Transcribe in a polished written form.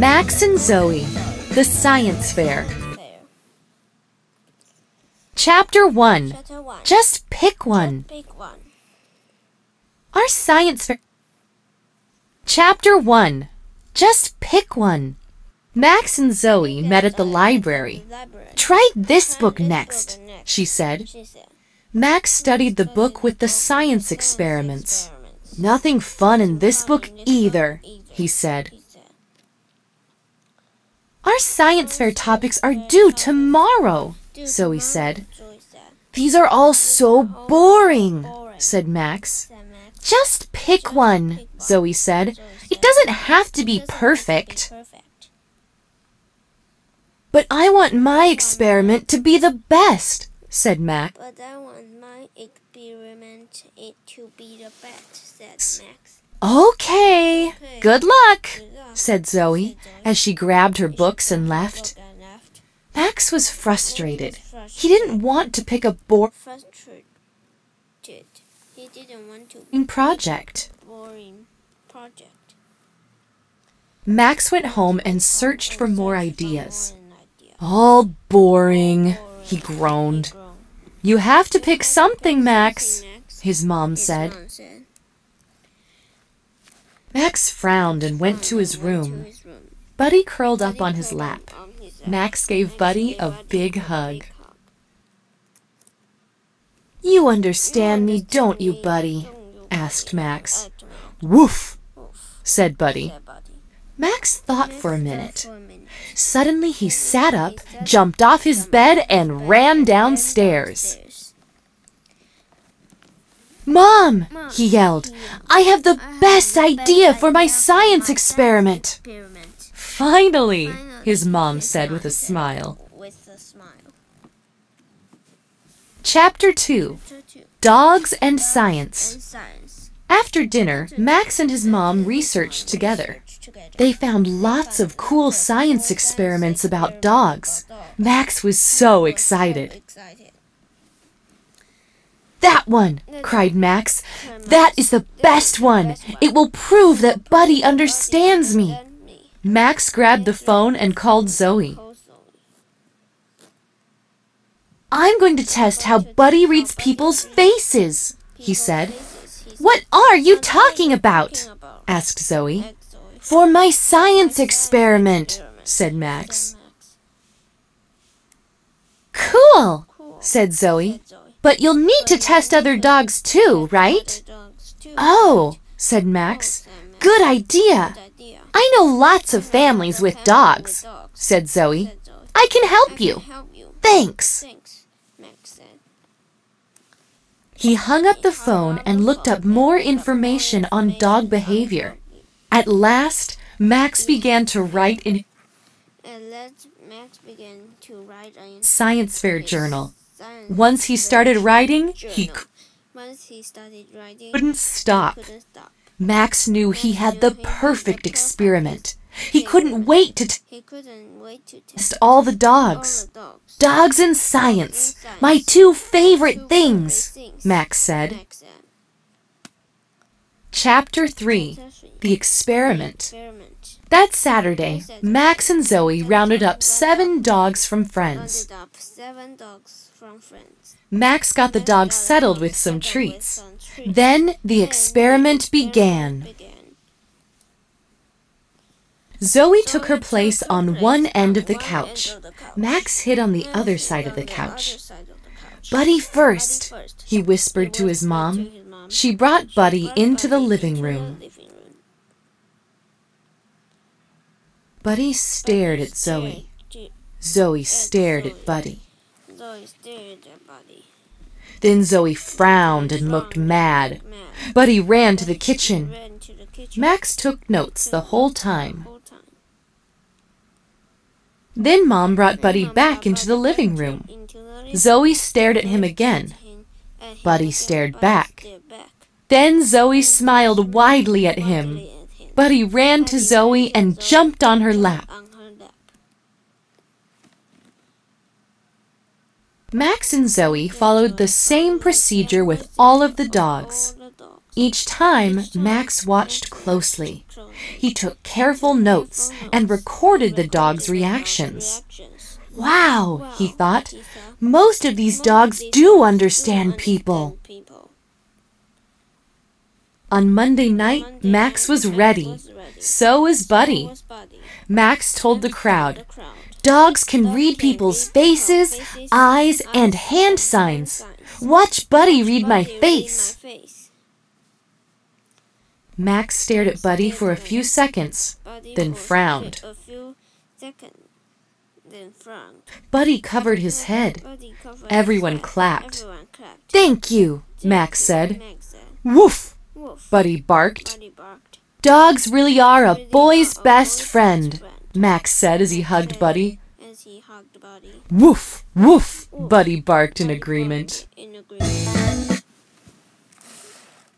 Max and Zoe, the Science Fair. Chapter 1. Just pick one. Our science fair. Chapter 1. Just pick one. Max and Zoe met at the library. Try this book next, she said. Max studied the book with the science experiments. Nothing fun in this book either, he said. Our science fair topics are due tomorrow, Zoe said. These are all so boring, said Max. Just pick one, Zoe said. It doesn't have to be perfect. But I want my experiment to be the best, said Max. But I want my experiment to be the best, said Max. Okay, good luck, said Zoe as she grabbed her books and left. Max was frustrated. He didn't want to pick a boring project. Max went home and searched for more ideas. All boring, he groaned. You have to pick something, Max, his mom said. Max frowned and went to his room. Buddy curled up on his lap. Max gave Buddy a big hug. You understand me, don't you, Buddy? Asked Max. Woof, said Buddy. Max thought for a minute. Suddenly he sat up, jumped off his bed, and ran downstairs. Mom, he yelled, I have the best idea for my science experiment. Finally, his mom said with a smile. Chapter 2. Dogs and Science. After dinner, Max and his mom researched together. They found lots of cool science experiments about dogs. Max was so excited. That one, cried Max. That is the best one. It will prove that Buddy understands me. Max grabbed the phone and called Zoe. I'm going to test how Buddy reads people's faces, he said. What are you talking about? Asked Zoe. For my science experiment, said Max. Cool, said Zoe. But you'll need to test other dogs too, right? Oh, said Max. Good idea. I know lots of families with dogs, said Zoe. I can help you. Thanks. He hung up the phone and looked up more information on dog behavior. At last, Max began to write in Science Fair journal. Once he started writing, he couldn't stop. Max knew he had the perfect experiment. He couldn't wait to test all the dogs. Dogs and science, my two favorite things, Max said. Chapter 3. The Experiment. That Saturday, Max and Zoe rounded up 7 dogs from friends. Max got the dogs settled with some treats. Then the experiment began. Zoe took her place on one end of the couch. Max hid on the other side of the couch. Buddy first, he whispered to his mom. She brought Buddy into the living room. Buddy stared at Zoe. Zoe stared at Buddy. Then Zoe frowned and looked mad. Buddy ran to the kitchen. Max took notes the whole time. Then Mom brought Buddy back into the living room. Zoe stared at him again. Buddy stared back. Then Zoe smiled widely at him. Buddy ran to Zoe and jumped on her lap. Max and Zoe followed the same procedure with all of the dogs. Each time, Max watched closely. He took careful notes and recorded the dog's reactions. Wow, he thought, most of these dogs do understand people. On Monday night, Max was ready. So was Buddy. Max told the crowd, "Dogs can read people's faces, eyes, and hand signs. Watch Buddy read my face." Max stared at Buddy for a few seconds, then frowned. Buddy covered his head. Everyone clapped. "Thank you," Max said. "Woof," Buddy barked. "Dogs really are a boy's best friend," Max said as he hugged Buddy. "Woof, woof," Buddy barked in agreement.